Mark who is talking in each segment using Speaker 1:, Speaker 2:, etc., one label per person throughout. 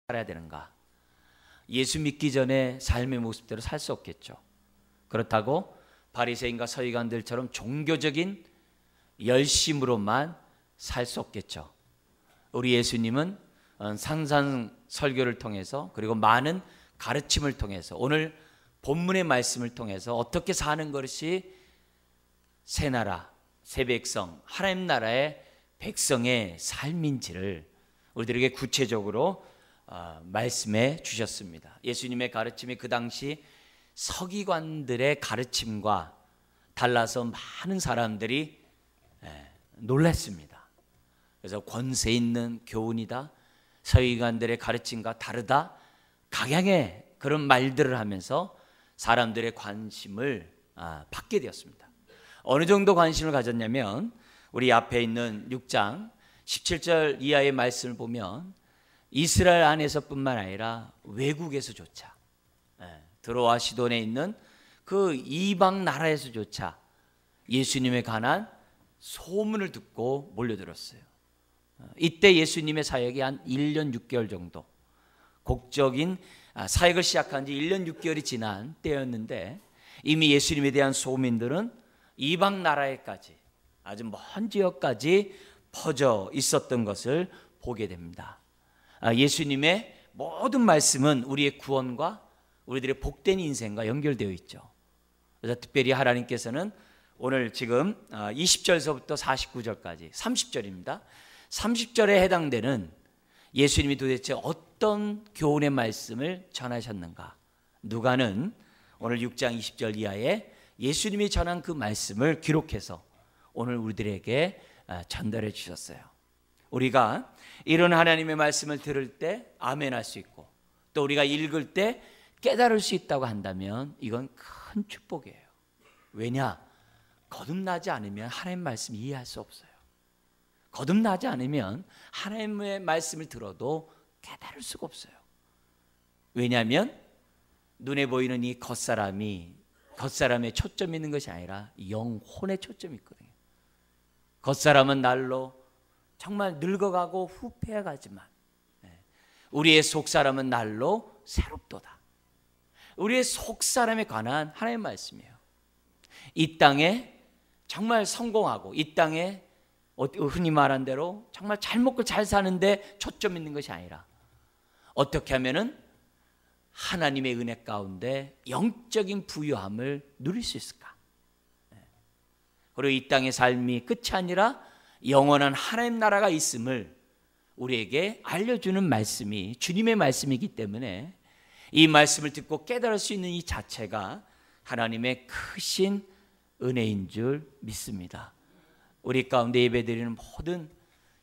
Speaker 1: 살아야 되는가? 예수 믿기 전에 삶의 모습대로 살 수 없겠죠. 그렇다고 바리새인과 서기관들처럼 종교적인 열심으로만 살 수 없겠죠. 우리 예수님은 산상설교를 통해서 그리고 많은 가르침을 통해서 오늘 본문의 말씀을 통해서 어떻게 사는 것이 새 나라, 새 백성, 하나님 나라의 백성의 삶인지를 우리들에게 구체적으로 말씀해 주셨습니다. 예수님의 가르침이 그 당시 서기관들의 가르침과 달라서 많은 사람들이 놀랐습니다. 그래서 권세 있는 교훈이다, 서기관들의 가르침과 다르다, 각양의 그런 말들을 하면서 사람들의 관심을 받게 되었습니다. 어느 정도 관심을 가졌냐면 우리 앞에 있는 6장 17절 이하의 말씀을 보면 이스라엘 안에서뿐만 아니라 외국에서조차, 드로아 시돈에 있는 그 이방 나라에서조차 예수님에 관한 소문을 듣고 몰려들었어요. 이때 예수님의 사역이 한 1년 6개월 정도, 곡적인 사역을 시작한 지 1년 6개월이 지난 때였는데 이미 예수님에 대한 소문들은 이방 나라에까지, 아주 먼 지역까지 퍼져 있었던 것을 보게 됩니다. 예수님의 모든 말씀은 우리의 구원과 우리들의 복된 인생과 연결되어 있죠. 그래서 특별히 하나님께서는 오늘 지금 20절서부터 49절까지 30절입니다. 30절에 해당되는 예수님이 도대체 어떤 교훈의 말씀을 전하셨는가? 누가는 오늘 6장 20절 이하에 예수님이 전한 그 말씀을 기록해서 오늘 우리들에게 전달해 주셨어요. 우리가 이런 하나님의 말씀을 들을 때 아멘할 수 있고 또 우리가 읽을 때 깨달을 수 있다고 한다면 이건 큰 축복이에요. 왜냐? 거듭나지 않으면 하나님의 말씀 이해할 수 없어요. 거듭나지 않으면 하나님의 말씀을 들어도 깨달을 수가 없어요. 왜냐하면 눈에 보이는 이 겉사람의 초점이 있는 것이 아니라 영혼에 초점이 있거든요. 겉사람은 날로 정말 늙어가고 후패해가지만 우리의 속사람은 날로 새롭도다. 우리의 속사람에 관한 하나님의 말씀이에요. 이 땅에 정말 성공하고 이 땅에 흔히 말한 대로 정말 잘 먹고 잘 사는데 초점 있는 것이 아니라 어떻게 하면은 하나님의 은혜 가운데 영적인 부유함을 누릴 수 있을까? 그리고 이 땅의 삶이 끝이 아니라 영원한 하나님 나라가 있음을 우리에게 알려주는 말씀이 주님의 말씀이기 때문에 이 말씀을 듣고 깨달을 수 있는 이 자체가 하나님의 크신 은혜인 줄 믿습니다. 우리 가운데 예배드리는 모든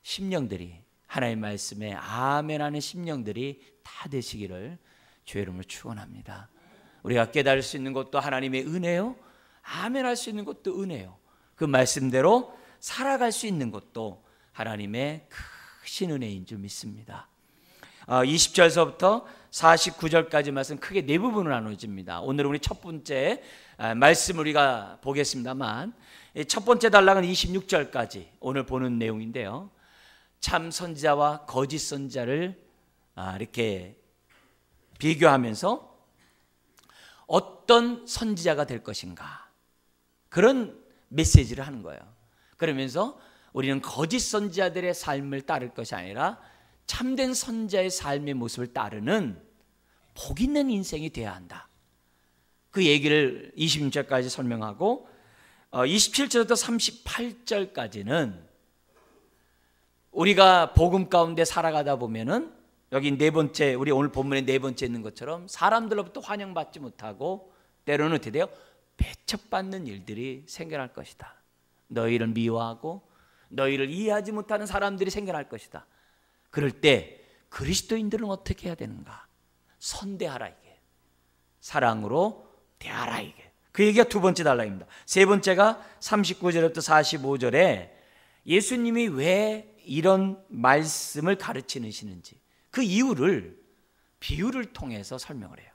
Speaker 1: 심령들이 하나님의 말씀에 아멘하는 심령들이 다 되시기를 주의 이름으로 축원합니다. 우리가 깨달을 수 있는 것도 하나님의 은혜요, 아멘할 수 있는 것도 은혜요, 그 말씀대로 살아갈 수 있는 것도 하나님의 크신 은혜인 줄 믿습니다. 20절서부터 49절까지 말씀 크게 네 부분으로 나눠집니다. 오늘 우리 첫 번째 말씀 우리가 보겠습니다만 첫 번째 단락은 26절까지 오늘 보는 내용인데요. 참 선지자와 거짓 선지자를 이렇게 비교하면서 어떤 선지자가 될 것인가, 그런 메시지를 하는 거예요. 그러면서 우리는 거짓 선지자들의 삶을 따를 것이 아니라 참된 선지자의 삶의 모습을 따르는 복 있는 인생이 되어야 한다. 그 얘기를 26절까지 설명하고 27절부터 38절까지는 우리가 복음 가운데 살아가다 보면은 여기 네 번째, 우리 오늘 본문에 네 번째 있는 것처럼 사람들로부터 환영받지 못하고 때로는 어떻게 돼요? 배척받는 일들이 생겨날 것이다. 너희를 미워하고 너희를 이해하지 못하는 사람들이 생겨날 것이다. 그럴 때 그리스도인들은 어떻게 해야 되는가? 선대하라, 이게. 사랑으로 대하라, 이게. 그 얘기가 두 번째 단락입니다. 세 번째가 39절부터 45절에 예수님이 왜 이런 말씀을 가르치시는지 그 이유를 비유를 통해서 설명을 해요.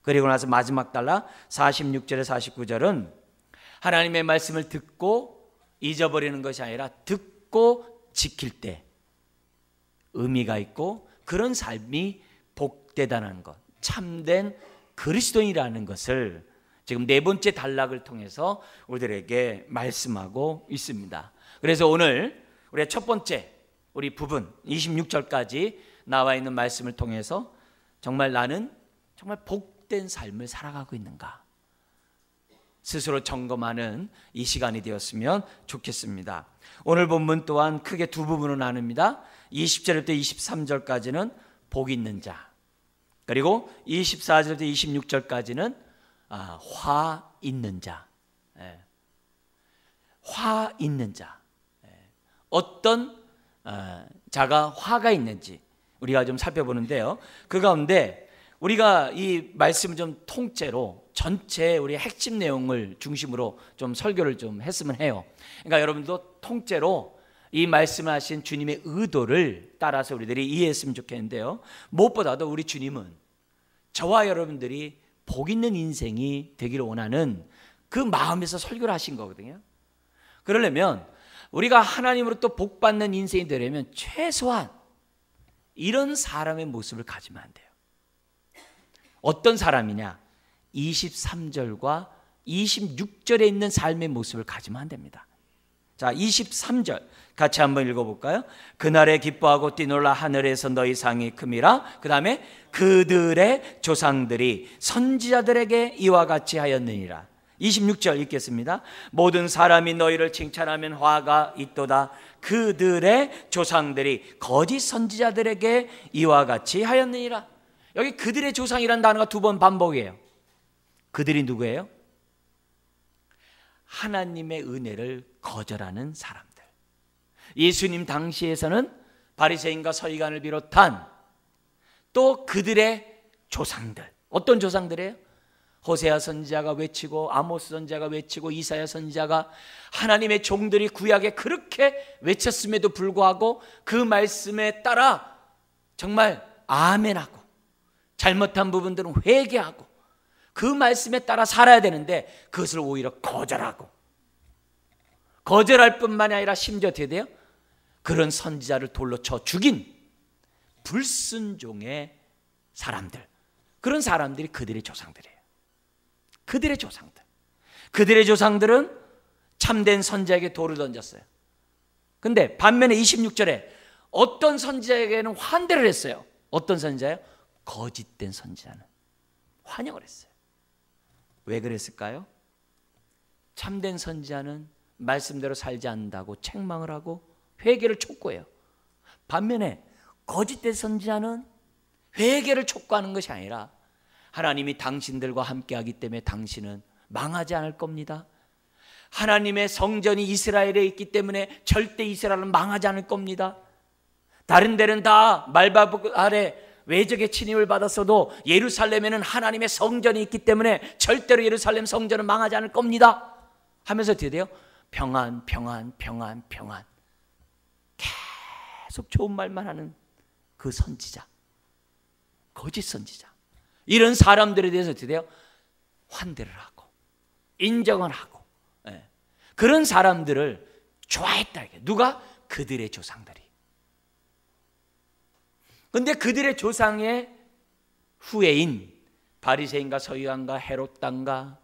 Speaker 1: 그리고 나서 마지막 단락 46절에 49절은 하나님의 말씀을 듣고 잊어버리는 것이 아니라 듣고 지킬 때 의미가 있고 그런 삶이 복되다는 것, 참된 그리스도인이라는 것을 지금 네 번째 단락을 통해서 우리들에게 말씀하고 있습니다. 그래서 오늘 우리의 첫 번째 우리 부분 26절까지 나와 있는 말씀을 통해서 정말 나는 정말 복된 삶을 살아가고 있는가 스스로 점검하는 이 시간이 되었으면 좋겠습니다. 오늘 본문 또한 크게 두 부분으로 나눕니다. 20절부터 23절까지는 복 있는 자, 그리고 24절부터 26절까지는 화 있는 자. 화 있는 자. 어떤 자가 화가 있는지 우리가 좀 살펴보는데요. 그 가운데 우리가 이 말씀을 좀 통째로 전체 우리 핵심 내용을 중심으로 좀 설교를 좀 했으면 해요. 그러니까 여러분도 통째로 이 말씀하신 주님의 의도를 따라서 우리들이 이해했으면 좋겠는데요. 무엇보다도 우리 주님은 저와 여러분들이 복 있는 인생이 되기를 원하는 그 마음에서 설교를 하신 거거든요. 그러려면 우리가 하나님으로부터 복받는 인생이 되려면 최소한 이런 사람의 모습을 가지면 안 돼요. 어떤 사람이냐? 23절과 26절에 있는 삶의 모습을 가지면 안 됩니다. 자, 23절 같이 한번 읽어볼까요? 그날에 기뻐하고 뛰놀라 하늘에서 너희 상이 큼이라. 그 다음에 그들의 조상들이 선지자들에게 이와 같이 하였느니라. 26절 읽겠습니다. 모든 사람이 너희를 칭찬하면 화가 있도다. 그들의 조상들이 거짓 선지자들에게 이와 같이 하였느니라. 여기 그들의 조상이라는 단어가 두 번 반복이에요. 그들이 누구예요? 하나님의 은혜를 거절하는 사람들. 예수님 당시에서는 바리새인과 서기관을 비롯한 또 그들의 조상들. 어떤 조상들이에요? 호세아 선지자가 외치고 아모스 선지자가 외치고 이사야 선지자가 하나님의 종들이 구약에 그렇게 외쳤음에도 불구하고 그 말씀에 따라 정말 아멘하고 잘못한 부분들은 회개하고 그 말씀에 따라 살아야 되는데 그것을 오히려 거절하고 거절할 뿐만이 아니라 심지어 어떻게 돼요? 그런 선지자를 돌로 쳐 죽인 불순종의 사람들, 그런 사람들이 그들의 조상들이에요. 그들의 조상들. 그들의 조상들은 참된 선지자에게 돌을 던졌어요. 근데 반면에 26절에 어떤 선지자에게는 환대를 했어요. 어떤 선지자예요? 거짓된 선지자는 환영을 했어요. 왜 그랬을까요? 참된 선지자는 말씀대로 살지 않는다고 책망을 하고 회개를 촉구해요. 반면에 거짓된 선지자는 회개를 촉구하는 것이 아니라 하나님이 당신들과 함께하기 때문에 당신은 망하지 않을 겁니다. 하나님의 성전이 이스라엘에 있기 때문에 절대 이스라엘은 망하지 않을 겁니다. 다른 데는 다 말바국 아래 외적의 침입을 받았어도 예루살렘에는 하나님의 성전이 있기 때문에 절대로 예루살렘 성전은 망하지 않을 겁니다 하면서 어떻게 돼요? 평안, 평안, 평안, 평안. 계속 좋은 말만 하는 그 선지자, 거짓 선지자, 이런 사람들에 대해서 어떻게 돼요? 환대를 하고 인정을 하고, 그런 사람들을 좋아했다. 누가? 그들의 조상들이. 그런데 그들의 조상의 후예인 바리새인과 서기관과 헤롯 당과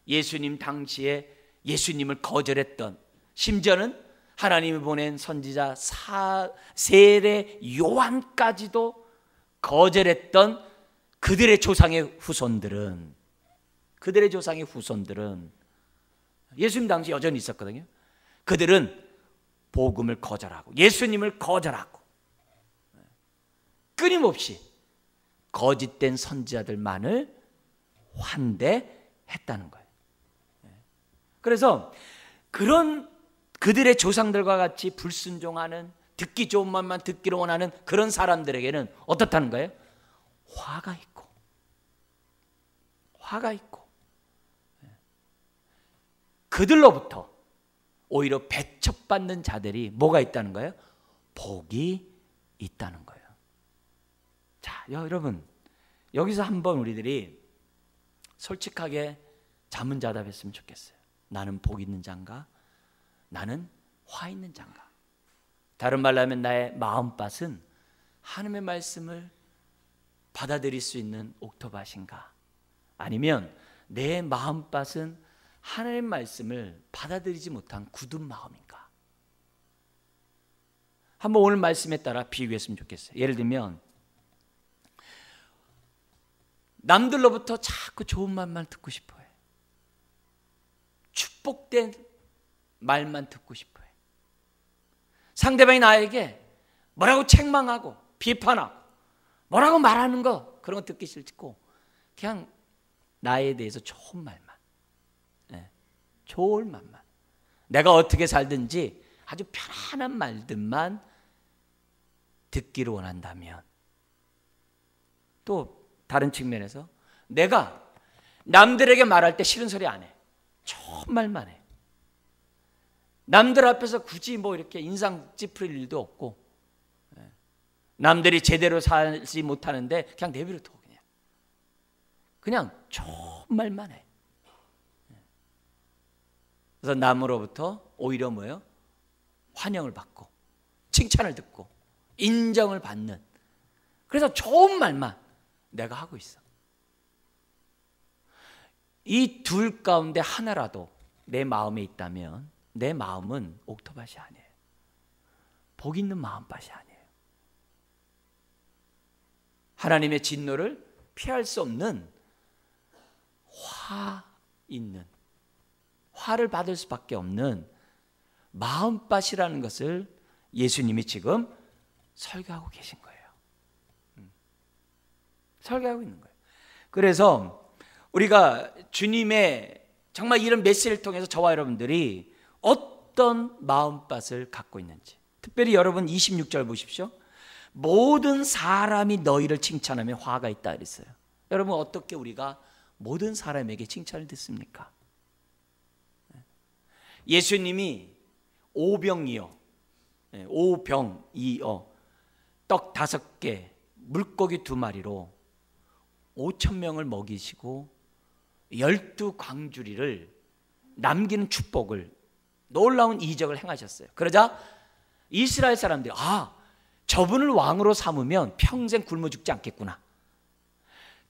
Speaker 1: 예수님 당시에 예수님을 거절했던, 심지어는 하나님이 보낸 선지자 세례 요한까지도 거절했던 그들의 조상의 후손들은, 그들의 조상의 후손들은 예수님 당시 여전히 있었거든요. 그들은 복음을 거절하고 예수님을 거절하고 끊임없이 거짓된 선지자들만을 환대했다는 거예요. 그래서 그런 그들의 조상들과 같이 불순종하는, 듣기 좋은 말만 듣기를 원하는 그런 사람들에게는 어떻다는 거예요? 화가 있고 그들로부터 오히려 배척받는 자들이 뭐가 있다는 거예요? 복이 있다는 거예요. 자, 여러분, 여기서 한번 우리들이 솔직하게 자문자답했으면 좋겠어요. 나는 복 있는 자인가? 나는 화 있는 자인가? 다른 말로 하면 나의 마음밭은 하나님의 말씀을 받아들일 수 있는 옥토밭인가? 아니면 내 마음밭은 하나님의 말씀을 받아들이지 못한 굳은 마음인가? 한번 오늘 말씀에 따라 비유했으면 좋겠어요. 예를 들면 남들로부터 자꾸 좋은 말만 듣고 싶어요. 축복된 말만 듣고 싶어요. 상대방이 나에게 뭐라고 책망하고 비판하고 뭐라고 말하는 거 그런 거 듣기 싫고 그냥 나에 대해서 좋은 말만, 좋은 말만, 내가 어떻게 살든지 아주 편안한 말들만 듣기를 원한다면, 또 다른 측면에서 내가 남들에게 말할 때 싫은 소리 안 해. 좋은 말만 해. 남들 앞에서 굳이 뭐 이렇게 인상 찌푸릴 일도 없고, 남들이 제대로 살지 못하는데 그냥 내버려 둬. 그냥 좋은 말만 해. 그래서 남으로부터 오히려 뭐예요? 환영을 받고 칭찬을 듣고 인정을 받는, 그래서 좋은 말만 내가 하고 있어. 이 둘 가운데 하나라도 내 마음에 있다면 내 마음은 옥토밭이 아니에요. 복 있는 마음밭이 아니에요. 하나님의 진노를 피할 수 없는 화 있는, 화를 받을 수밖에 없는 마음밭이라는 것을 예수님이 지금 설교하고 계신 거예요. 설교하고 있는 거예요. 그래서 우리가 주님의 정말 이런 메시지를 통해서 저와 여러분들이 어떤 마음밭을 갖고 있는지, 특별히 여러분 26절 보십시오. 모든 사람이 너희를 칭찬하며 화가 있다 그랬어요. 여러분 어떻게 우리가 모든 사람에게 칭찬을 듣습니까? 예수님이 오병이어 떡 5개 물고기 2마리로 5,000명을 먹이시고 12광주리를 남기는 축복을, 놀라운 이적을 행하셨어요. 그러자 이스라엘 사람들이 저분을 왕으로 삼으면 평생 굶어 죽지 않겠구나,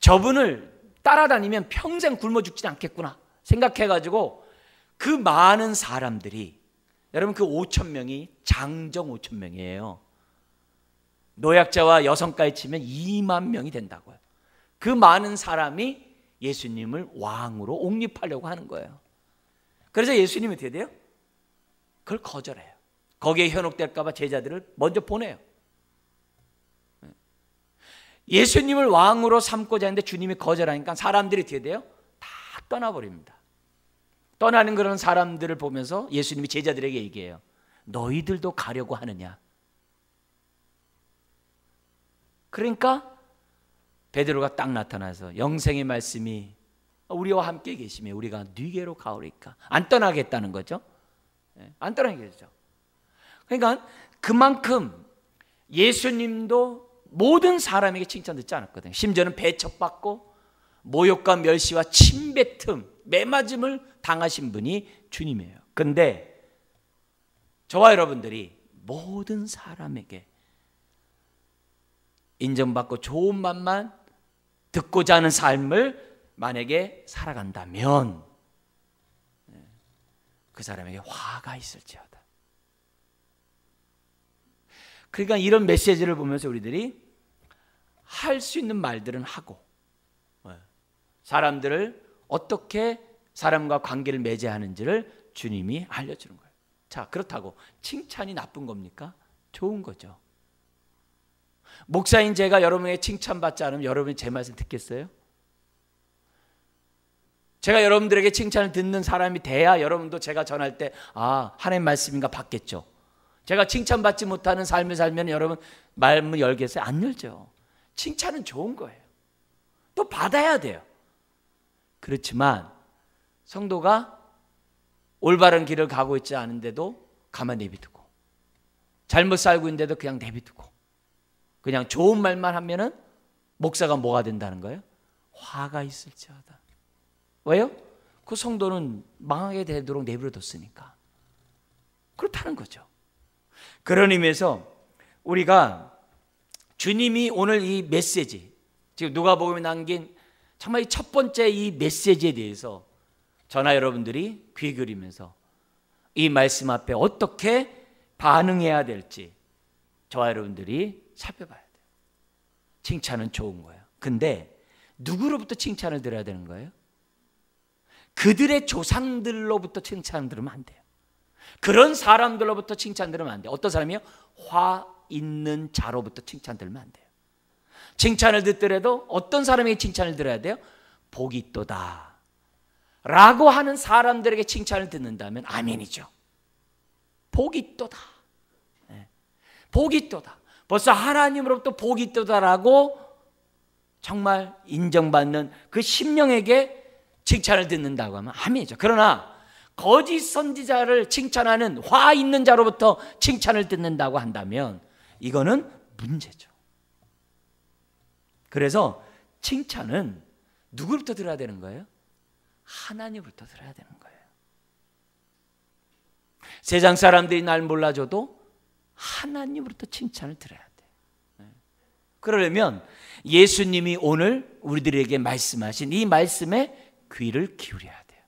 Speaker 1: 저분을 따라다니면 평생 굶어 죽지 않겠구나 생각해가지고 그 많은 사람들이, 여러분 그 5,000명이 장정 5,000명이에요. 노약자와 여성까지 치면 2만 명이 된다고요. 그 많은 사람이 예수님을 왕으로 옹립하려고 하는 거예요. 그래서 예수님이 어떻게 돼요? 그걸 거절해요. 거기에 현혹될까 봐 제자들을 먼저 보내요. 예수님을 왕으로 삼고자 했는데 주님이 거절하니까 사람들이 어떻게 돼요? 다 떠나버립니다. 떠나는 그런 사람들을 보면서 예수님이 제자들에게 얘기해요. 너희들도 가려고 하느냐? 그러니까 베드로가 딱 나타나서 영생의 말씀이 우리와 함께 계시며 우리가 네게로 가오리까, 안 떠나겠다는 거죠. 안 떠나겠죠. 그러니까 그만큼 예수님도 모든 사람에게 칭찬 듣지 않았거든요. 심지어는 배척받고 모욕과 멸시와 침뱉음, 매맞음을 당하신 분이 주님이에요. 그런데 저와 여러분들이 모든 사람에게 인정받고 좋은 말만 듣고자 하는 삶을 만약에 살아간다면 그 사람에게 화가 있을지어다. 그러니까 이런 메시지를 보면서 우리들이 할 수 있는 말들은 하고, 사람들을 어떻게 사람과 관계를 맺어야하는지를 주님이 알려주는 거예요. 자, 그렇다고 칭찬이 나쁜 겁니까? 좋은 거죠. 목사인 제가 여러분에게 칭찬받지 않으면 여러분이 제 말씀 듣겠어요? 제가 여러분들에게 칭찬을 듣는 사람이 돼야 여러분도 제가 전할 때 하나님 말씀인가 받겠죠. 제가 칭찬받지 못하는 삶을 살면 여러분 말문 열겠어요? 안 열죠. 칭찬은 좋은 거예요. 또 받아야 돼요. 그렇지만 성도가 올바른 길을 가고 있지 않은데도 가만히 내비두고, 잘못 살고 있는데도 그냥 내비두고, 그냥 좋은 말만 하면은 목사가 뭐가 된다는 거예요? 화가 있을지어다. 왜요? 그 성도는 망하게 되도록 내버려뒀으니까. 그렇다는 거죠. 그런 의미에서 우리가 주님이 오늘 이 메시지, 지금 누가복음에 남긴 정말 이 첫 번째 이 메시지에 대해서 저나 여러분들이 귀 기울이면서 이 말씀 앞에 어떻게 반응해야 될지 저와 여러분들이 살펴봐야 돼요. 칭찬은 좋은 거예요. 근데 누구로부터 칭찬을 들어야 되는 거예요? 그들의 조상들로부터 칭찬을 들으면 안 돼요. 그런 사람들로부터 칭찬 들으면 안 돼요. 어떤 사람이요? 화 있는 자로부터 칭찬 들으면 안 돼요. 칭찬을 듣더라도 어떤 사람에게 칭찬을 들어야 돼요? 복이 있도다 라고 하는 사람들에게 칭찬을 듣는다면 아멘이죠. 복이 있도다. 복이 있도다. 벌써 하나님으로부터 복이 있도다라고 정말 인정받는 그 심령에게 칭찬을 듣는다고 하면 아멘이죠. 그러나 거짓 선지자를 칭찬하는 화 있는 자로부터 칭찬을 듣는다고 한다면 이거는 문제죠. 그래서 칭찬은 누구로부터 들어야 되는 거예요? 하나님으로부터 들어야 되는 거예요. 세상 사람들이 날 몰라줘도 하나님으로부터 칭찬을 들어야 돼. 그러려면 예수님이 오늘 우리들에게 말씀하신 이 말씀에 귀를 기울여야 돼요.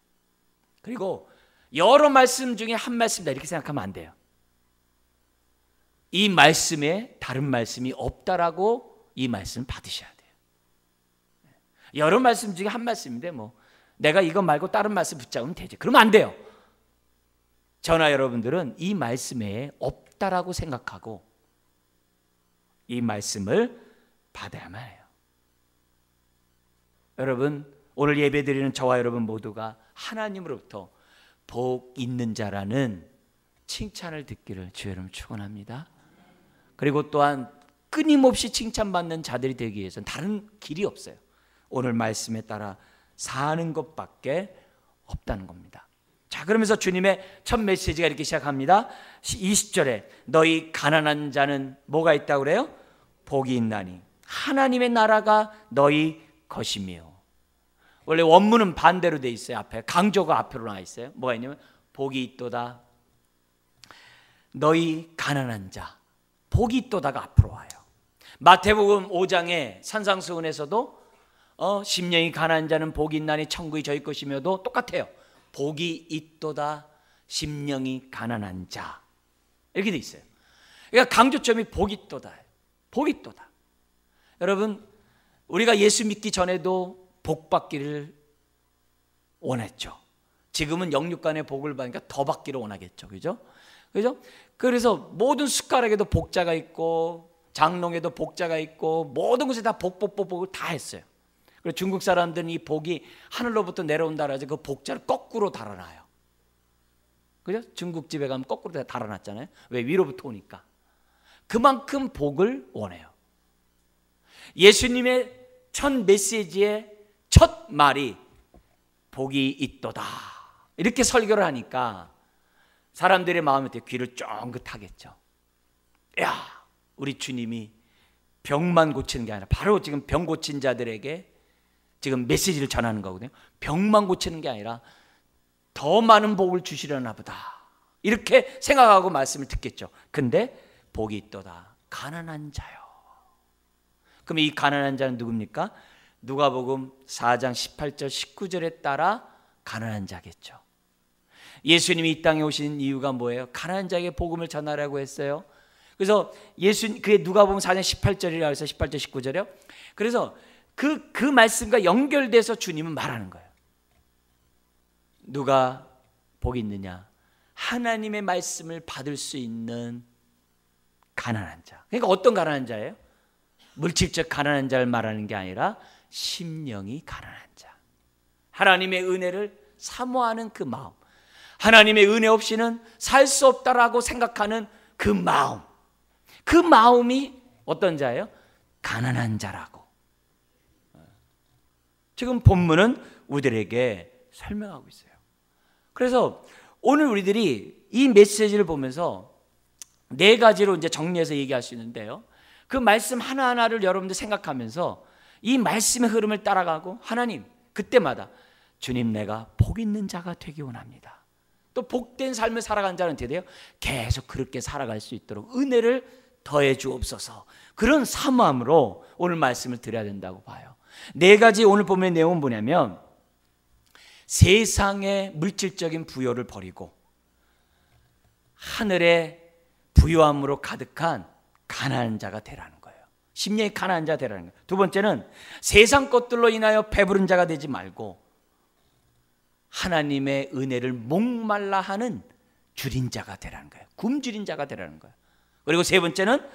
Speaker 1: 그리고 여러 말씀 중에 한 말씀이다 이렇게 생각하면 안 돼요. 이 말씀에 다른 말씀이 없다라고 이 말씀 받으셔야 돼요. 여러 말씀 중에 한 말씀인데 뭐 내가 이거 말고 다른 말씀 붙잡으면 되지. 그러면 안 돼요. 저나 여러분들은 이 말씀에 없다라고 생각하고 이 말씀을 받아야만 해요. 여러분 오늘 예배드리는 저와 여러분 모두가 하나님으로부터 복 있는 자라는 칭찬을 듣기를 주의 이름으로 축원합니다. 그리고 또한 끊임없이 칭찬받는 자들이 되기 위해서는 다른 길이 없어요. 오늘 말씀에 따라 사는 것밖에 없다는 겁니다. 자, 그러면서 주님의 첫 메시지가 이렇게 시작합니다. 20절에 너희 가난한 자는 뭐가 있다고 그래요? 복이 있나니 하나님의 나라가 너희 것이며. 원래 원문은 반대로 돼 있어요. 앞에 강조가 앞으로 나와 있어요. 뭐가 있냐면 복이 있도다 너희 가난한 자, 복이 있도다가 앞으로 와요. 마태복음 5장의 산상수훈에서도 심령이 가난한 자는 복이 있나니 천국이 저희 것이며도 똑같아요. 복이 있도다 심령이 가난한 자 이렇게 돼 있어요. 그러니까 강조점이 복이 있도다. 복이 있도다. 여러분 우리가 예수 믿기 전에도 복 받기를 원했죠. 지금은 영육간의 복을 받으니까 더 받기를 원하겠죠. 그죠? 그래서 모든 숟가락에도 복자가 있고 장롱에도 복자가 있고 모든 곳에 다 복을 다 했어요. 그리고 중국 사람들은 이 복이 하늘로부터 내려온다 해서 그 복자를 거꾸로 달아놔요. 그죠? 중국집에 가면 거꾸로 달아놨잖아요. 왜? 위로부터 오니까. 그만큼 복을 원해요. 예수님의 첫 메시지의 첫 말이 복이 있도다 이렇게 설교를 하니까 사람들의 마음에 귀를 쫑긋하겠죠. 야, 우리 주님이 병만 고치는 게 아니라 바로 지금 병 고친 자들에게 지금 메시지를 전하는 거거든요. 병만 고치는 게 아니라 더 많은 복을 주시려나 보다 이렇게 생각하고 말씀을 듣겠죠. 근데 복이 있도다 가난한 자요. 그럼 이 가난한 자는 누굽니까? 누가복음 4장 18절 19절에 따라 가난한 자겠죠. 예수님이 이 땅에 오신 이유가 뭐예요? 가난한 자에게 복음을 전하라고 했어요. 그래서 그게 누가복음 4장 18절이라고 해서 18절 19절이요. 그래서 그 말씀과 연결돼서 주님은 말하는 거예요. 누가 복이 있느냐? 하나님의 말씀을 받을 수 있는 가난한 자. 그러니까 어떤 가난한 자예요? 물질적 가난한 자를 말하는 게 아니라 심령이 가난한 자. 하나님의 은혜를 사모하는 그 마음. 하나님의 은혜 없이는 살 수 없다라고 생각하는 그 마음. 그 마음이 어떤 자예요? 가난한 자라고. 지금 본문은 우리들에게 설명하고 있어요. 그래서 오늘 우리들이 이 메시지를 보면서 네 가지로 이제 정리해서 얘기할 수 있는데요. 그 말씀 하나하나를 여러분들 생각하면서 이 말씀의 흐름을 따라가고 하나님 그때마다 주님 내가 복 있는 자가 되기 원합니다. 또 복된 삶을 살아가는 자는 어떻게 돼요? 계속 그렇게 살아갈 수 있도록 은혜를 더해 주옵소서. 그런 사모함으로 오늘 말씀을 드려야 된다고 봐요. 네 가지 오늘 본문의 내용은 뭐냐면 세상의 물질적인 부요를 버리고 하늘의 부요함으로 가득한 가난한 자가 되라는 거예요. 심령이 가난한 자가 되라는 거예요. 두 번째는 세상 것들로 인하여 배부른 자가 되지 말고 하나님의 은혜를 목말라 하는 줄인 자가 되라는 거예요. 굶주린 자가 되라는 거예요. 그리고 세 번째는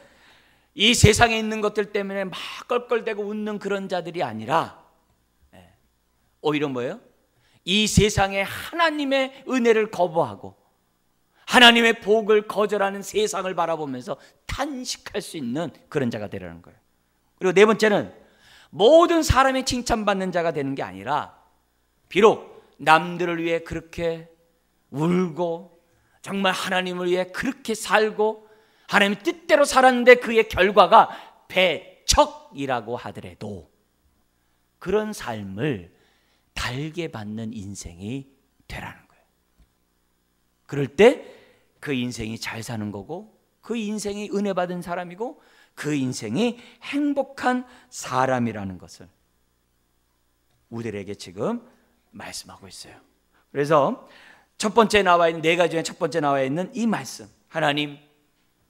Speaker 1: 이 세상에 있는 것들 때문에 막 껄껄대고 웃는 그런 자들이 아니라 오히려 뭐예요? 이 세상에 하나님의 은혜를 거부하고 하나님의 복을 거절하는 세상을 바라보면서 탄식할 수 있는 그런 자가 되라는 거예요. 그리고 네 번째는 모든 사람이 칭찬받는 자가 되는 게 아니라 비록 남들을 위해 그렇게 울고 정말 하나님을 위해 그렇게 살고 하나님의 뜻대로 살았는데 그의 결과가 배척이라고 하더라도 그런 삶을 달게 받는 인생이 되라는 거예요. 그럴 때 그 인생이 잘 사는 거고 그 인생이 은혜 받은 사람이고 그 인생이 행복한 사람이라는 것을 우리들에게 지금 말씀하고 있어요. 그래서 첫 번째 나와 있는 네 가지 중에 첫 번째 나와 있는 이 말씀, 하나님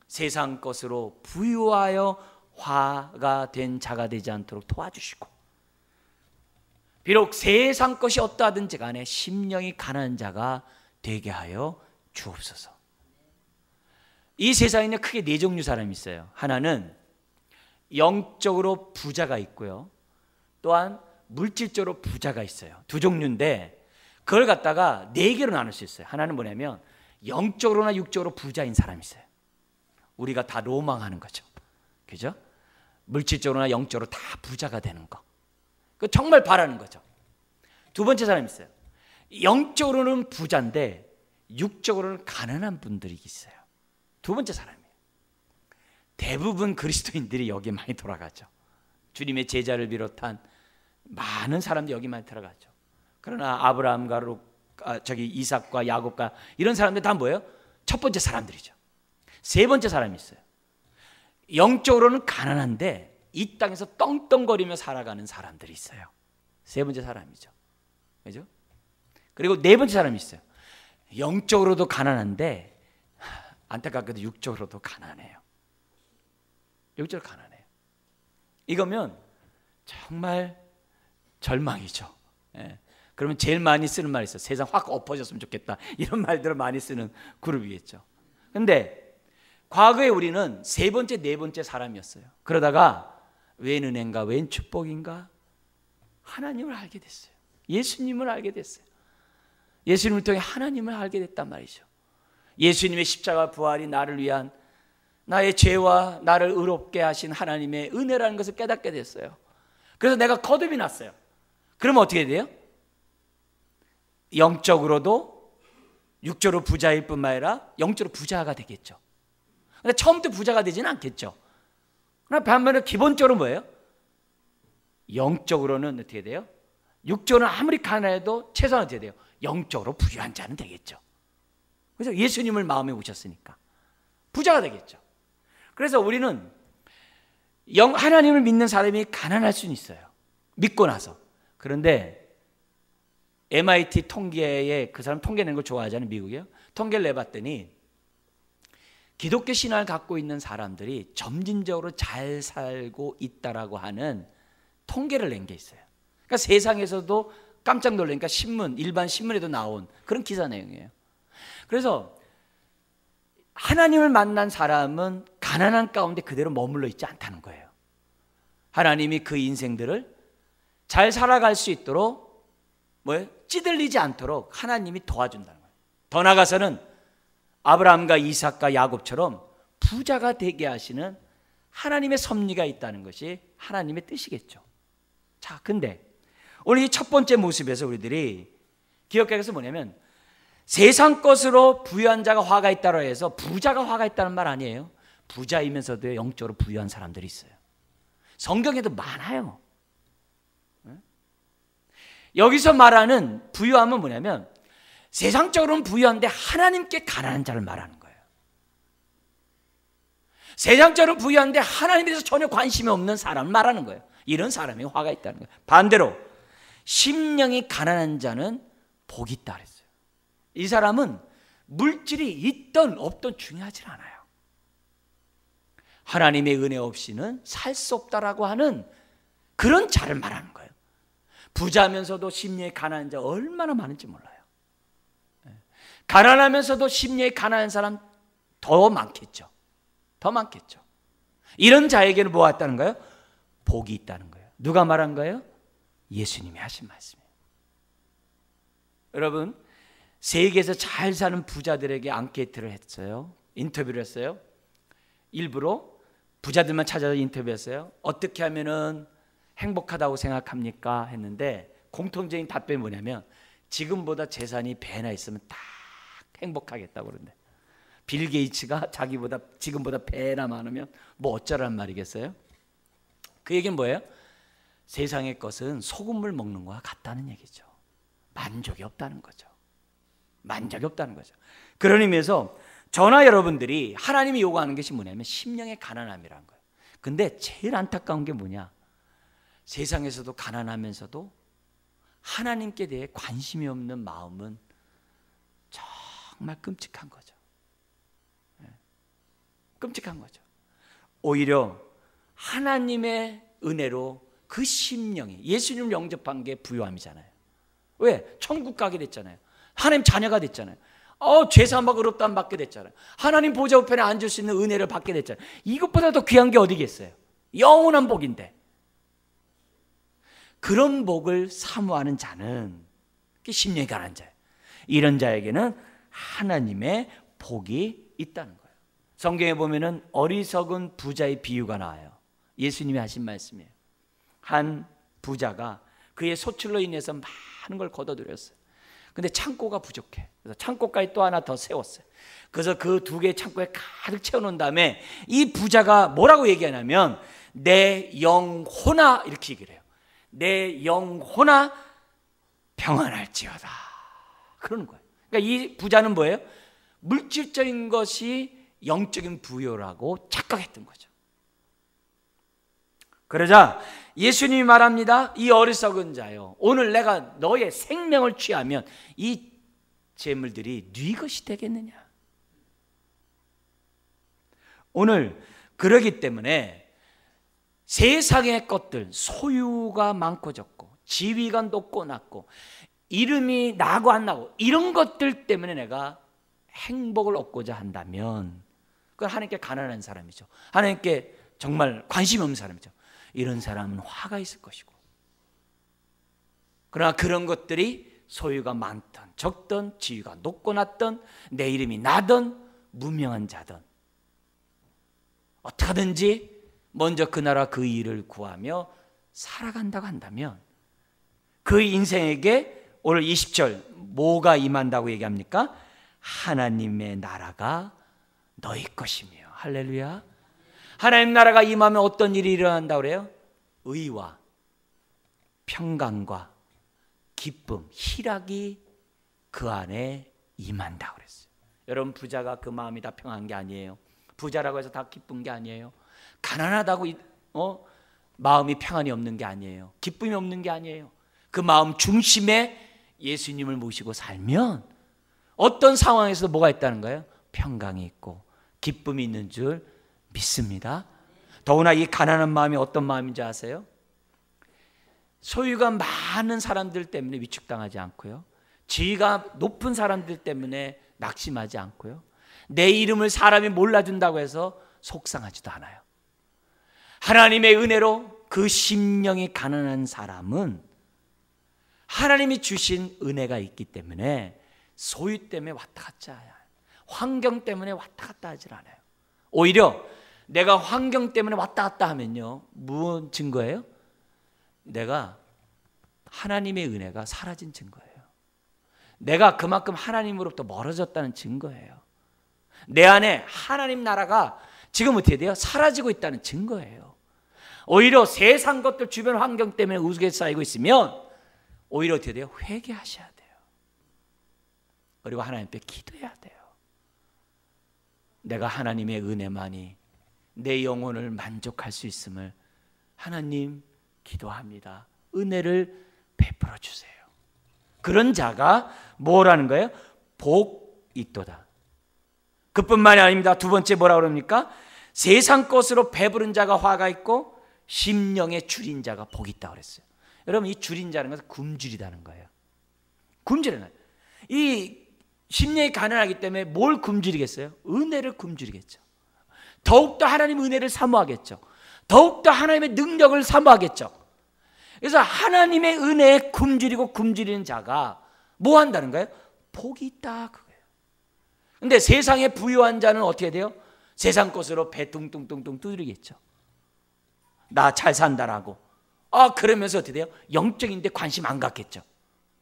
Speaker 1: 세상 것으로 부유하여 화가 된 자가 되지 않도록 도와주시고 비록 세상 것이 어떠하든지 간에 심령이 가난한 자가 되게 하여 주옵소서. 이 세상에는 크게 네 종류 사람이 있어요. 하나는 영적으로 부자가 있고요, 또한 물질적으로 부자가 있어요. 두 종류인데 그걸 갖다가 네 개로 나눌 수 있어요. 하나는 뭐냐면 영적으로나 육적으로 부자인 사람이 있어요. 우리가 다 로망하는 거죠. 그죠? 물질적으로나 영적으로 다 부자가 되는 거. 그 정말 바라는 거죠. 두 번째 사람이 있어요. 영적으로는 부자인데 육적으로는 가난한 분들이 있어요. 두 번째 사람이에요. 대부분 그리스도인들이 여기 많이 돌아가죠. 주님의 제자를 비롯한 많은 사람들이 여기 많이 들어가죠. 그러나 아브라함과 이삭과 야곱과 이런 사람들 다 뭐예요? 첫 번째 사람들이죠. 세 번째 사람이 있어요. 영적으로는 가난한데 이 땅에서 떵떵거리며 살아가는 사람들이 있어요. 세 번째 사람이죠. 그죠? 그리고 네 번째 사람이 있어요. 영적으로도 가난한데 안타깝게도 육적으로도 가난해요. 육적으로 가난해요. 이거면 정말 절망이죠. 예. 그러면 제일 많이 쓰는 말이 있어요. 세상 확 엎어졌으면 좋겠다. 이런 말들을 많이 쓰는 그룹이겠죠. 근데 과거에 우리는 세 번째, 네 번째 사람이었어요. 그러다가 웬 은혜인가, 웬 축복인가 하나님을 알게 됐어요. 예수님을 알게 됐어요. 예수님을 통해 하나님을 알게 됐단 말이죠. 예수님의 십자가 부활이 나를 위한 나의 죄와 나를 의롭게 하신 하나님의 은혜라는 것을 깨닫게 됐어요. 그래서 내가 거듭이 났어요. 그러면 어떻게 돼요? 영적으로도 육적으로 부자일 뿐만 아니라 영적으로 부자가 되겠죠. 근데 처음부터 부자가 되지는 않겠죠. 그러나 반면에 기본적으로 뭐예요? 영적으로는 어떻게 돼요? 육적으로는 아무리 가난해도 최소한 어떻게 돼요? 영적으로 부유한 자는 되겠죠. 그래서 예수님을 마음에 오셨으니까 부자가 되겠죠. 그래서 우리는 하나님을 믿는 사람이 가난할 수는 있어요. 믿고 나서. 그런데 MIT 통계에 그 사람 통계 내는 걸 좋아하잖아요. 미국이요. 통계를 내봤더니 기독교 신앙을 갖고 있는 사람들이 점진적으로 잘 살고 있다라고 하는 통계를 낸 게 있어요. 그러니까 세상에서도 깜짝 놀라니까 일반 신문에도 나온 그런 기사 내용이에요. 그래서 하나님을 만난 사람은 가난한 가운데 그대로 머물러 있지 않다는 거예요. 하나님이 그 인생들을 잘 살아갈 수 있도록 찌들리지 않도록 하나님이 도와준다는 거예요. 더 나아가서는 아브라함과 이삭과 야곱처럼 부자가 되게 하시는 하나님의 섭리가 있다는 것이 하나님의 뜻이겠죠. 자, 근데 오늘 이 첫 번째 모습에서 우리들이 기억해야 할 것은 뭐냐면 세상 것으로 부유한 자가 화가 있다고 해서 부자가 화가 있다는 말 아니에요. 부자이면서도 영적으로 부유한 사람들이 있어요. 성경에도 많아요. 여기서 말하는 부유함은 뭐냐면 세상적으로는 부유한데 하나님께 가난한 자를 말하는 거예요. 세상처럼 부유한데 하나님에 대해서 전혀 관심이 없는 사람을 말하는 거예요. 이런 사람이 화가 있다는 거예요. 반대로 심령이 가난한 자는 복이 있다 그랬어요. 이 사람은 물질이 있든 없든 중요하지 않아요. 하나님의 은혜 없이는 살 수 없다라고 하는 그런 자를 말하는 거예요. 부자면서도 심령이 가난한 자 얼마나 많은지 몰라요. 가난하면서도 심령이 가난한 사람 더 많겠죠. 더 많겠죠. 이런 자에게는 뭐가 있다는 거예요? 복이 있다는 거예요. 누가 말한 거예요? 예수님이 하신 말씀이에요. 여러분, 세계에서 잘 사는 부자들에게 앙케이트를 했어요. 인터뷰를 했어요. 일부러 부자들만 찾아서 인터뷰했어요. 어떻게 하면은 행복하다고 생각합니까? 했는데 공통적인 답변이 뭐냐면 지금보다 재산이 배나 있으면 딱 행복하겠다고 그러는데, 빌 게이츠가 자기보다 지금보다 배나 많으면 뭐 어쩌란 말이겠어요? 그 얘기는 뭐예요? 세상의 것은 소금물 먹는 거와 같다는 얘기죠. 만족이 없다는 거죠. 만족이 없다는 거죠. 그런 의미에서 저나 여러분들이 하나님이 요구하는 것이 뭐냐면 심령의 가난함이라는 거예요. 근데 제일 안타까운 게 뭐냐? 세상에서도 가난하면서도 하나님께 대해 관심이 없는 마음은 정말 끔찍한 거죠. 끔찍한 거죠. 오히려 하나님의 은혜로 그 심령이, 예수님을 영접한 게 부요함이잖아요. 왜? 천국 가게 됐잖아요. 하나님 자녀가 됐잖아요. 죄사함과 의롭다함 받게 됐잖아요. 하나님 보좌 우편에 앉을 수 있는 은혜를 받게 됐잖아요. 이것보다 더 귀한 게 어디겠어요? 영원한 복인데. 그런 복을 사모하는 자는 심령이 가난한 자예요. 이런 자에게는 하나님의 복이 있다는 거예요. 성경에 보면은 어리석은 부자의 비유가 나와요. 예수님이 하신 말씀이에요. 한 부자가 그의 소출로 인해서 많은 걸 거둬들였어요. 근데 창고가 부족해. 그래서 창고까지 또 하나 더 세웠어요. 그래서 그 두 개의 창고에 가득 채워놓은 다음에 이 부자가 뭐라고 얘기하냐면 내 영혼아, 이렇게 얘기를 해요. 내 영혼아 평안할지어다, 그러는 거예요. 그러니까 이 부자는 뭐예요? 물질적인 것이 영적인 부요라고 착각했던 거죠. 그러자 예수님이 말합니다. 이 어리석은 자요, 오늘 내가 너의 생명을 취하면 이 재물들이 네 것이 되겠느냐. 오늘 그러기 때문에 세상의 것들, 소유가 많고 적고 지위가 높고 낮고 이름이 나고 안 나고 이런 것들 때문에 내가 행복을 얻고자 한다면 그건 하나님께 가난한 사람이죠. 하나님께 정말 관심이 없는 사람이죠. 이런 사람은 화가 있을 것이고, 그러나 그런 것들이 소유가 많든 적든 지위가 높고 낮든 내 이름이 나든 무명한 자든 어떻게든지 먼저 그 나라 그 일을 구하며 살아간다고 한다면 그 인생에게 오늘 20절 뭐가 임한다고 얘기합니까? 하나님의 나라가 너희 것이며. 할렐루야. 하나님 나라가 임하면 어떤 일이 일어난다고 그래요? 의와 평강과 기쁨, 희락이 그 안에 임한다고 그랬어요. 여러분, 부자가 그 마음이 다 평안한 게 아니에요. 부자라고 해서 다 기쁜 게 아니에요. 가난하다고 마음이 평안이 없는 게 아니에요. 기쁨이 없는 게 아니에요. 그 마음 중심에 예수님을 모시고 살면 어떤 상황에서도 뭐가 있다는 거예요? 평강이 있고 기쁨이 있는 줄 믿습니다. 더구나 이 가난한 마음이 어떤 마음인지 아세요? 소유가 많은 사람들 때문에 위축당하지 않고요, 지위가 높은 사람들 때문에 낙심하지 않고요, 내 이름을 사람이 몰라준다고 해서 속상하지도 않아요. 하나님의 은혜로 그 심령이 가난한 사람은 하나님이 주신 은혜가 있기 때문에 소유 때문에 왔다 갔다 해요. 환경 때문에 왔다 갔다 하질 않아요. 오히려 내가 환경 때문에 왔다 갔다 하면요, 무슨 증거예요? 내가 하나님의 은혜가 사라진 증거예요. 내가 그만큼 하나님으로부터 멀어졌다는 증거예요. 내 안에 하나님 나라가 지금 어떻게 돼요? 사라지고 있다는 증거예요. 오히려 세상 것들 주변 환경 때문에 우습게 쌓이고 있으면 오히려 어떻게 돼요? 회개하셔야 돼요. 그리고 하나님 앞에 기도해야 돼요. 내가 하나님의 은혜만이 내 영혼을 만족할 수 있음을 하나님 기도합니다. 은혜를 베풀어 주세요. 그런 자가 뭐라는 거예요? 복 있도다. 그뿐만이 아닙니다. 두 번째 뭐라 그럽니까? 세상 것으로 배부른 자가 화가 있고 심령에 줄인 자가 복이 있다 그랬어요. 여러분, 이 줄인 자는 것은 굶주리다는 거예요. 굶주리는 거예요. 이 심령이 가난하기 때문에 뭘 굶주리겠어요? 은혜를 굶주리겠죠. 더욱더 하나님 은혜를 사모하겠죠. 더욱더 하나님의 능력을 사모하겠죠. 그래서 하나님의 은혜에 굶주리고 굶주리는 자가 뭐 한다는 거예요? 복이 있다 그거예요. 근데 세상에 부유한 자는 어떻게 돼요? 세상 것으로 배 뚱뚱뚱뚱 두드리겠죠. 나 잘 산다라고. 그러면서 어떻게 돼요? 영적인 데 관심 안 갖겠죠.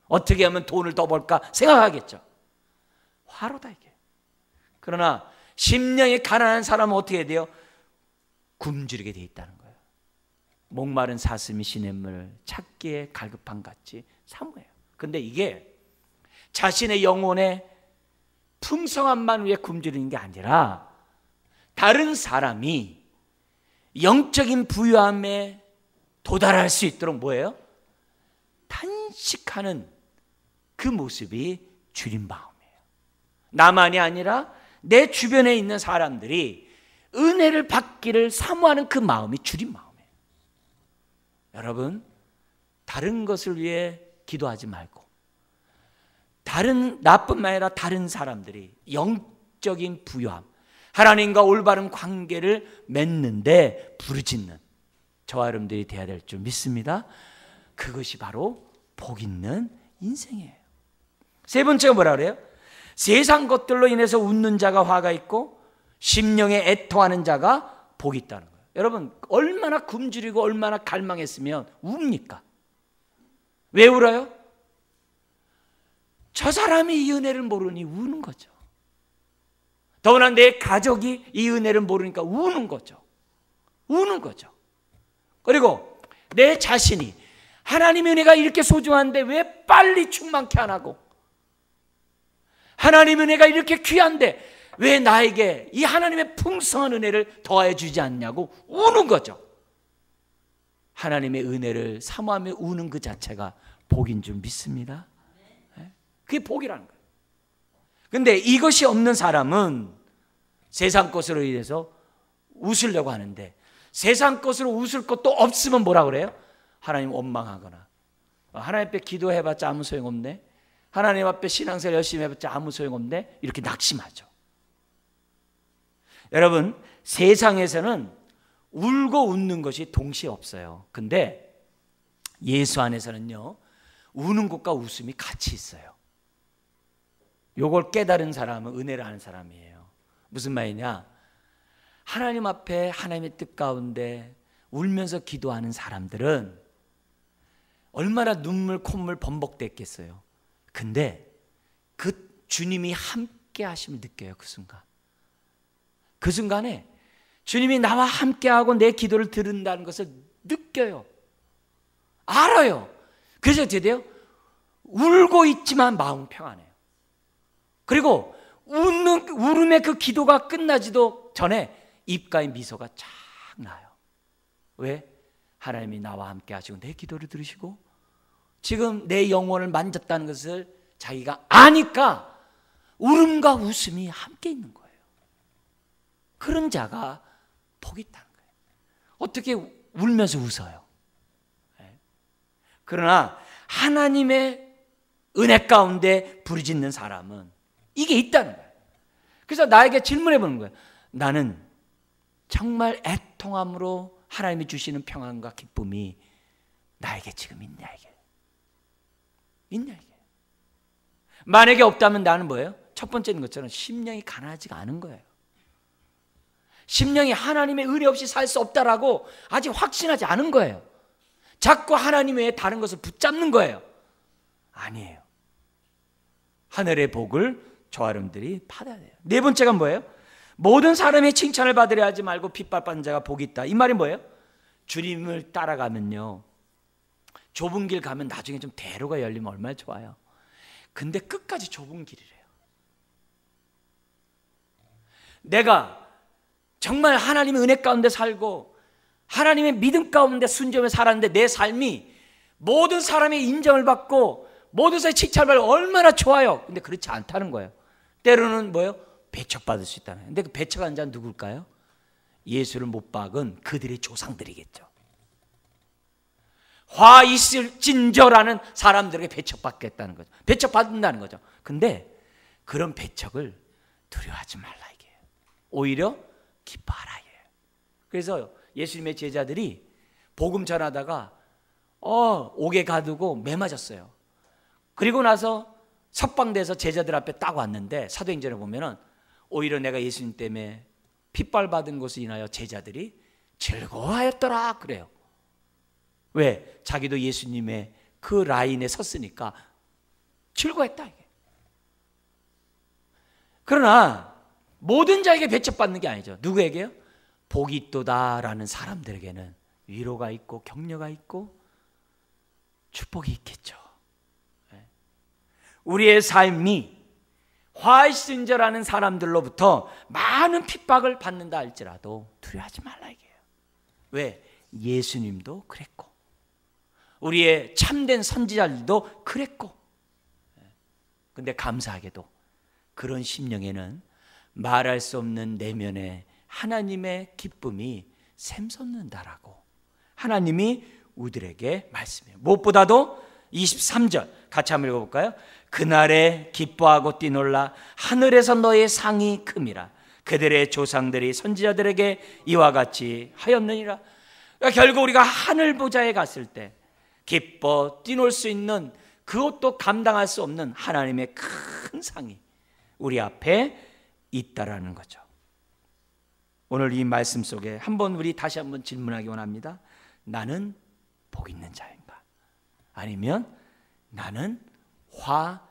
Speaker 1: 어떻게 하면 돈을 더 벌까 생각하겠죠. 화로다 이게. 그러나 심령이 가난한 사람은 어떻게 돼요? 굶주리게 돼 있다는 거예요. 목마른 사슴이 시냇물을 찾기에 갈급한 같이 사모해요. 근데 이게 자신의 영혼의 풍성함만 위해 굶주리는 게 아니라 다른 사람이 영적인 부유함에 도달할 수 있도록 뭐예요? 탄식하는 그 모습이 주린 마음이에요. 나만이 아니라 내 주변에 있는 사람들이 은혜를 받기를 사모하는 그 마음이 주린 마음이에요. 여러분, 다른 것을 위해 기도하지 말고 나뿐만 아니라 다른 사람들이 영적인 부유함, 하나님과 올바른 관계를 맺는데 부르짖는 저와 여러분들이 되어야 될 줄 믿습니다. 그것이 바로 복 있는 인생이에요. 세 번째가 뭐라 그래요? 세상 것들로 인해서 웃는 자가 화가 있고 심령에 애통하는 자가 복이 있다는 거예요. 여러분, 얼마나 굶주리고 얼마나 갈망했으면 웁니까? 왜 울어요? 저 사람이 이 은혜를 모르니 우는 거죠. 더구나 내 가족이 이 은혜를 모르니까 우는 거죠. 우는 거죠. 그리고 내 자신이 하나님의 은혜가 이렇게 소중한데 왜 빨리 충만케 안 하고, 하나님의 은혜가 이렇게 귀한데 왜 나에게 이 하나님의 풍성한 은혜를 더해 주지 않냐고 우는 거죠. 하나님의 은혜를 사모하며 우는 그 자체가 복인 줄 믿습니다. 그게 복이라는 거예요. 근데 이것이 없는 사람은 세상 것으로 인해서 웃으려고 하는데, 세상 것으로 웃을 것도 없으면 뭐라 그래요? 하나님 원망하거나, 하나님 앞에 기도해봤자 아무 소용없네, 하나님 앞에 신앙생활 열심히 해봤자 아무 소용없네, 이렇게 낙심하죠. 여러분, 세상에서는 울고 웃는 것이 동시에 없어요. 근데 예수 안에서는요, 우는 것과 웃음이 같이 있어요. 요걸 깨달은 사람은 은혜를 아는 사람이에요. 무슨 말이냐? 하나님 앞에 하나님의 뜻 가운데 울면서 기도하는 사람들은 얼마나 눈물 콧물 범벅됐겠어요. 근데 그 주님이 함께 하심을 느껴요. 그 순간에 주님이 나와 함께하고 내 기도를 들은다는 것을 느껴요. 알아요. 그래서 어떻게 돼요? 울고 있지만 마음은 평안해요. 그리고 울음의 그 기도가 끝나지도 전에 입가에 미소가 쫙 나요. 왜? 하나님이 나와 함께 하시고 내 기도를 들으시고 지금 내 영혼을 만졌다는 것을 자기가 아니까 울음과 웃음이 함께 있는 거예요. 그런 자가 복이 있다는 거예요. 어떻게 울면서 웃어요? 그러나 하나님의 은혜 가운데 부르짖는 사람은 이게 있다는 거예요. 그래서 나에게 질문해 보는 거예요. 나는 정말 애통함으로 하나님이 주시는 평안과 기쁨이 나에게 지금 있냐 이게. 있냐 이게. 만약에 없다면 나는 뭐예요? 첫 번째인 것처럼 심령이 가난하지가 않은 거예요. 심령이 하나님의 은혜 없이 살 수 없다라고 아직 확신하지 않은 거예요. 자꾸 하나님 외에 다른 것을 붙잡는 거예요. 아니에요. 하늘의 복을 저와 여러분들이 받아야 돼요. 네 번째가 뭐예요? 모든 사람의 칭찬을 받으려 하지 말고 핍박받는 자가 복이 있다. 이 말이 뭐예요? 주님을 따라가면요, 좁은 길 가면 나중에 좀 대로가 열리면 얼마나 좋아요. 근데 끝까지 좁은 길이래요. 내가 정말 하나님의 은혜 가운데 살고 하나님의 믿음 가운데 순종해 살았는데 내 삶이 모든 사람의 인정을 받고 모든 사람의 칭찬을 받고 얼마나 좋아요. 근데 그렇지 않다는 거예요. 때로는 뭐예요? 배척받을 수 있다는 거예요. 근데 그 배척한 자는 누굴까요? 예수를 못 박은 그들의 조상들이겠죠. 화 있을진저라는 사람들에게 배척받겠다는 거죠. 배척받는다는 거죠. 근데 그런 배척을 두려워하지 말라 이게요. 오히려 기뻐하라 이게요. 그래서 예수님의 제자들이 복음 전하다가 옥에 가두고 매 맞았어요. 그리고 나서 석방돼서 제자들 앞에 딱 왔는데 사도행전에 보면은 오히려 내가 예수님 때문에 핏발받은 것을 인하여 제자들이 즐거워하였더라 그래요. 왜? 자기도 예수님의 그 라인에 섰으니까 즐거워했다 이게. 그러나 모든 자에게 배척받는 게 아니죠. 누구에게요? 복이 있도다라는 사람들에게는 위로가 있고 격려가 있고 축복이 있겠죠. 우리의 삶이 화이신저라는 사람들로부터 많은 핍박을 받는다 할지라도 두려워하지 말라 이게요. 왜? 예수님도 그랬고 우리의 참된 선지자들도 그랬고. 근데 감사하게도 그런 심령에는 말할 수 없는 내면의 하나님의 기쁨이 샘솟는다라고 하나님이 우리들에게 말씀해요. 무엇보다도 23절 같이 한번 읽어볼까요? 그날에 기뻐하고 뛰놀라 하늘에서 너의 상이 큼이라 그들의 조상들이 선지자들에게 이와 같이 하였느니라. 그러니까 결국 우리가 하늘 보좌에 갔을 때 기뻐 뛰놀 수 있는 그것도 감당할 수 없는 하나님의 큰 상이 우리 앞에 있다라는 거죠. 오늘 이 말씀 속에 우리 다시 한번 질문하기 원합니다. 나는 복 있는 자인가? 아니면 나는 화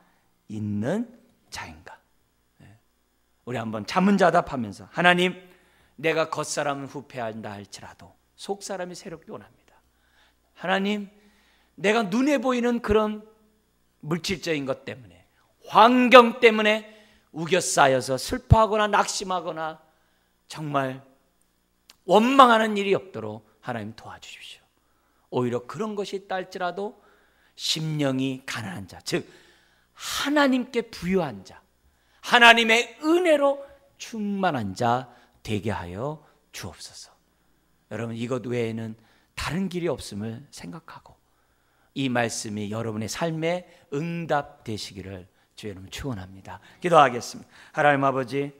Speaker 1: 있는 자인가? 우리 한번 자문자답하면서 하나님, 내가 겉사람은 후패한다 할지라도 속사람이 새롭게 원합니다. 하나님, 내가 눈에 보이는 그런 물질적인 것 때문에 환경 때문에 우겨싸여서 슬퍼하거나 낙심하거나 정말 원망하는 일이 없도록 하나님 도와주십시오. 오히려 그런 것이 있다 할지라도 심령이 가난한 자, 즉 하나님께 부유한 자, 하나님의 은혜로 충만한 자 되게 하여 주옵소서. 여러분, 이것 외에는 다른 길이 없음을 생각하고 이 말씀이 여러분의 삶에 응답되시기를 주의 이름으로 축원합니다. 기도하겠습니다. 하나님 아버지,